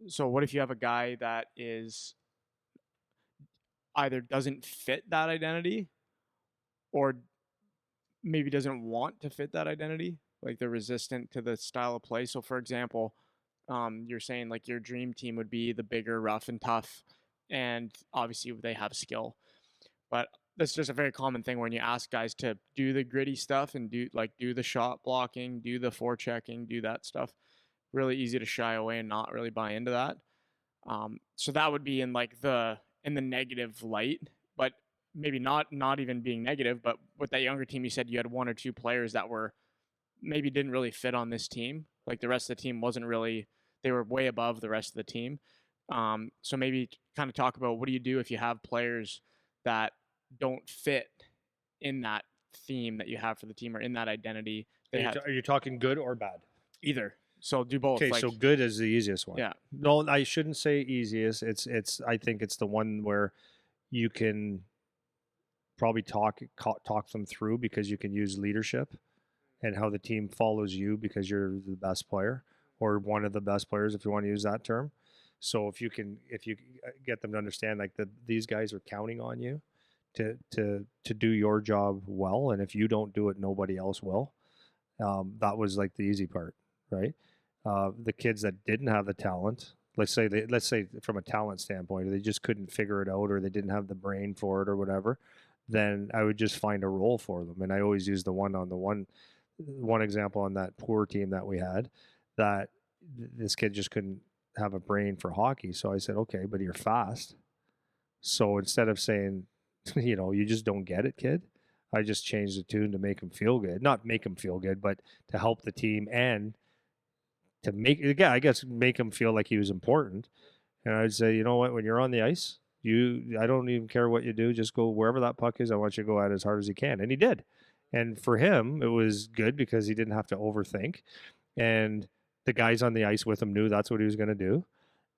So what if you have a guy that is either doesn't fit that identity or maybe doesn't want to fit that identity? Like they're resistant to the style of play. So for example, you're saying like your dream team would be the bigger, rough and tough, and obviously they have skill. But that's just a very common thing when you ask guys to do the gritty stuff and do the shot blocking, do the forechecking, do that stuff. Really easy to shy away and not really buy into that. So that would be in like the negative light, but maybe not even being negative. But with that younger team, you said you had one or two players that were maybe didn't really fit on this team. Like the rest of the team wasn't really, they were way above the rest of the team. So maybe kind of talk about what do you do if you have players that don't fit in that theme that you have for the team or in that identity. They have Are you talking good or bad? either. So do both. Okay, Like, so good is the easiest one. yeah, No, I shouldn't say easiest. It's. I think it's the one where you can probably talk them through because you can use leadership and how the team follows you because you're the best player or one of the best players, if you want to use that term. So if you get them to understand like that these guys are counting on you to do your job well, and if you don't do it, nobody else will. That was like the easy part, right? The kids that didn't have the talent, let's say from a talent standpoint, they just couldn't figure it out, or they didn't have the brain for it, or whatever. Then I would just find a role for them, and I always use the one example on that poor team that we had that this kid just couldn't have a brain for hockey. So I said, okay, but you're fast. So instead of saying, you just don't get it, kid, I just changed the tune to make him feel good. Not make him feel good, but to help the team and to I guess make him feel like he was important. And I'd say, you know what, when you're on the ice, I don't even care what you do, just go wherever that puck is. I want you to go at it as hard as you can. And he did. And for him, it was good because he didn't have to overthink. And the guys on the ice with him knew that's what he was going to do.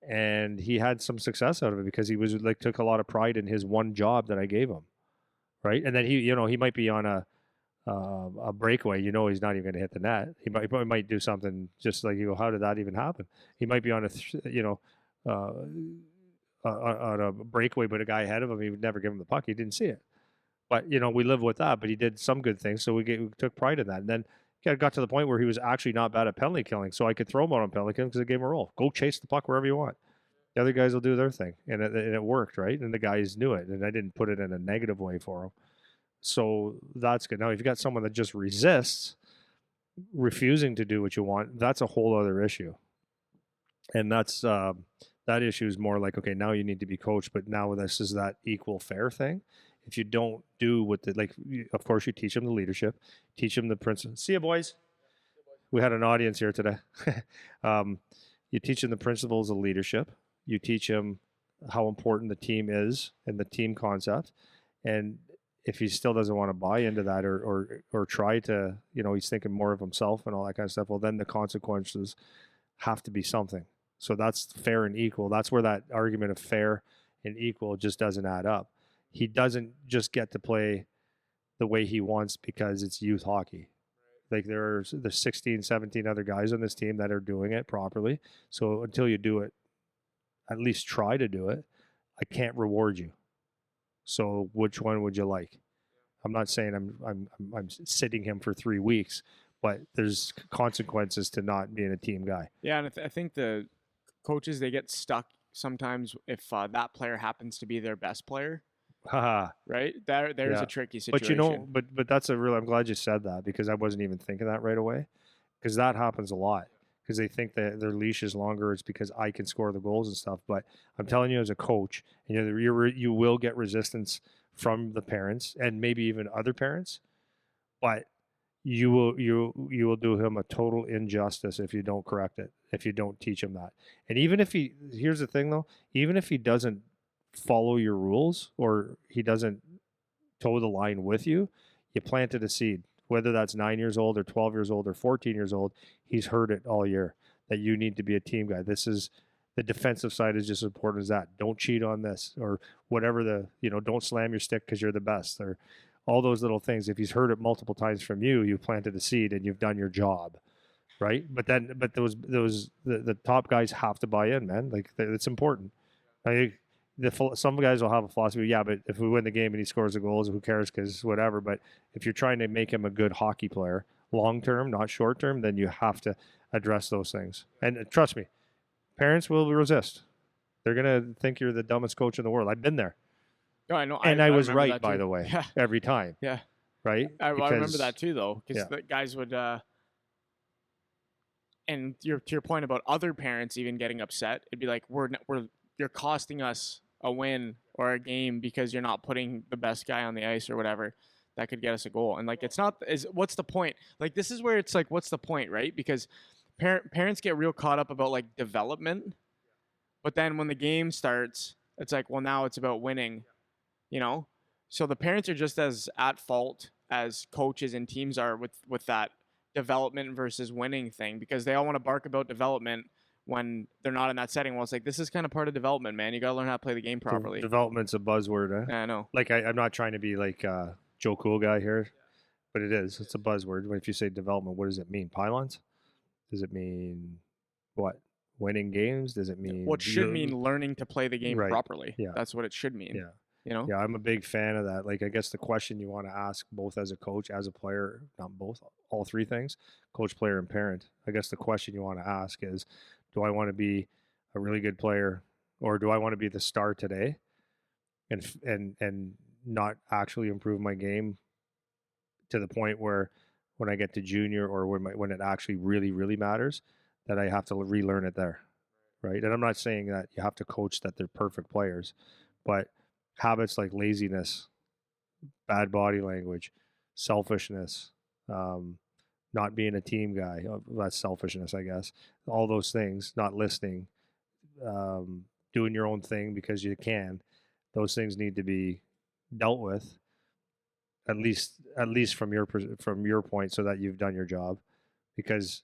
And he had some success out of it because he was like took a lot of pride in his one job that I gave him. Right. And then he might be on a breakaway, he's not even going to hit the net. He might do something just like you go, how did that even happen? He might be on on a breakaway, but a guy ahead of him, he would never give him the puck. He didn't see it. But we live with that. But he did some good things, so we took pride in that. And then it got to the point where he was actually not bad at penalty killing, so I could throw him out on penalty killing because I gave him a roll. Go chase the puck wherever you want. The other guys will do their thing, and it worked, right? And the guys knew it, and I didn't put it in a negative way for them. So that's good. Now, if you got someone that just resists, refusing to do what you want, that's a whole other issue. And that issue is more like, okay, now you need to be coached, but now this is that equal fair thing. If you don't do of course you teach them the leadership, teach them the principles. See you, boys. We had an audience here today. You teach them the principles of leadership. You teach them how important the team is and the team concept. And if he still doesn't want to buy into that or try to, he's thinking more of himself and all that kind of stuff, well, then the consequences have to be something. So that's fair and equal. That's where that argument of fair and equal just doesn't add up. He doesn't just get to play the way he wants because it's youth hockey. Like there's 16, 17 other guys on this team that are doing it properly. So until you do it, at least try to do it, I can't reward you. So which one would you like? I'm not saying I'm sitting him for 3 weeks, but there's consequences to not being a team guy. Yeah, and I think the coaches, they get stuck sometimes if that player happens to be their best player. Right? There's a tricky situation. But that's I'm glad you said that because I wasn't even thinking that right away. Because that happens a lot. Because they think that their leash is longer. It's because I can score the goals and stuff. But I'm telling you, as a coach, you will get resistance from the parents and maybe even other parents. But you will do him a total injustice if you don't correct it, if you don't teach him that. And even if here's the thing though, even if he doesn't follow your rules or he doesn't toe the line with you, you planted a seed. Whether that's 9 years old or 12 years old or 14 years old, he's heard it all year that you need to be a team guy. This is the defensive side is just as important as that. Don't cheat on this or whatever don't slam your stick because you're the best or all those little things. If he's heard it multiple times from you, you've planted a seed and you've done your job. right? But the top guys have to buy in, man. Like it's important. I some guys will have a philosophy, yeah, but if we win the game and he scores the goals, who cares? Because whatever. But if you're trying to make him a good hockey player, long term, not short term, then you have to address those things. And trust me, parents will resist. They're gonna think you're the dumbest coach in the world. I've been there, No, I know. and I I was remember right, that by too. the way, Yeah, every time, yeah. right? I remember Because that too, though, because yeah, the guys would. And to your point about other parents even getting upset, it'd be like we're you're costing us a win or a game because you're not putting the best guy on the ice or whatever that could get us a goal. And like it's not is what's the point? Like this is where it's like what's the point, right? Because parents get real caught up about like development, but then when the game starts, it's like well now it's about winning, you know? So the parents are just as at fault as coaches and teams are with that development versus winning thing because they all want to bark about development when they're not in that setting. Well, it's like this is kind of part of development, man. You got to learn how to play the game properly. development's a buzzword. Eh? Yeah, I know. Like I'm not trying to be like Joe Cool guy here, but it is. It's a buzzword. If you say development, what does it mean? Pylons? Does it mean what? Winning games? Does it mean What should mean learning to play the game right? properly. Yeah, That's what it should mean. yeah, You know? yeah. I'm a big fan of that. Like, I guess the question you want to ask, both as a coach, as a player, not both, all three things, coach, player, and parent. I guess the question you want to ask is, do I want to be a really good player, or do I want to be the star today, and not actually improve my game to the point where when I get to junior or when it actually really matters, that I have to relearn it there, right? And I'm not saying that you have to coach that they're perfect players, but habits like laziness, bad body language, selfishness, um, not being a team guy, that's selfishness, I guess. All those things, not listening, doing your own thing because you can. Those things need to be dealt with at least from your point, so that you've done your job. Because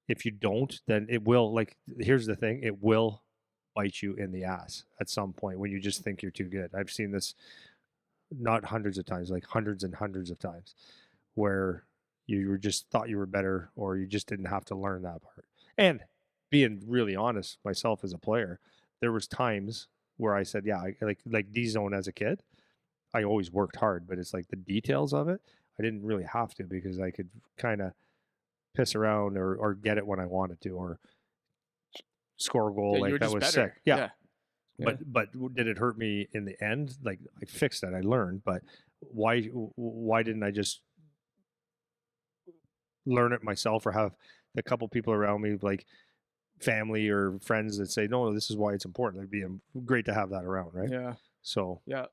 if you don't, then it will, like, here's the thing, it will bite you in the ass at some point when you just think you're too good. I've seen this not hundreds of times, like hundreds and hundreds of times, where you were just thought you were better, or you just didn't have to learn that part. And being really honest, myself as a player, there was times where I said, yeah, like D zone as a kid, I always worked hard, but it's like the details of it, I didn't really have to, because I could kind of piss around, or get it when I wanted to, or score a goal Yeah, like you're that just was better. sick. Yeah. Yeah. Yeah. But did it hurt me in the end? Like, I fixed it, I learned, but why didn't I just learn it myself, or have a couple people around me, like family or friends, that say, no, this is why it's important? It'd be great to have that around, right? Yeah. So Yeah.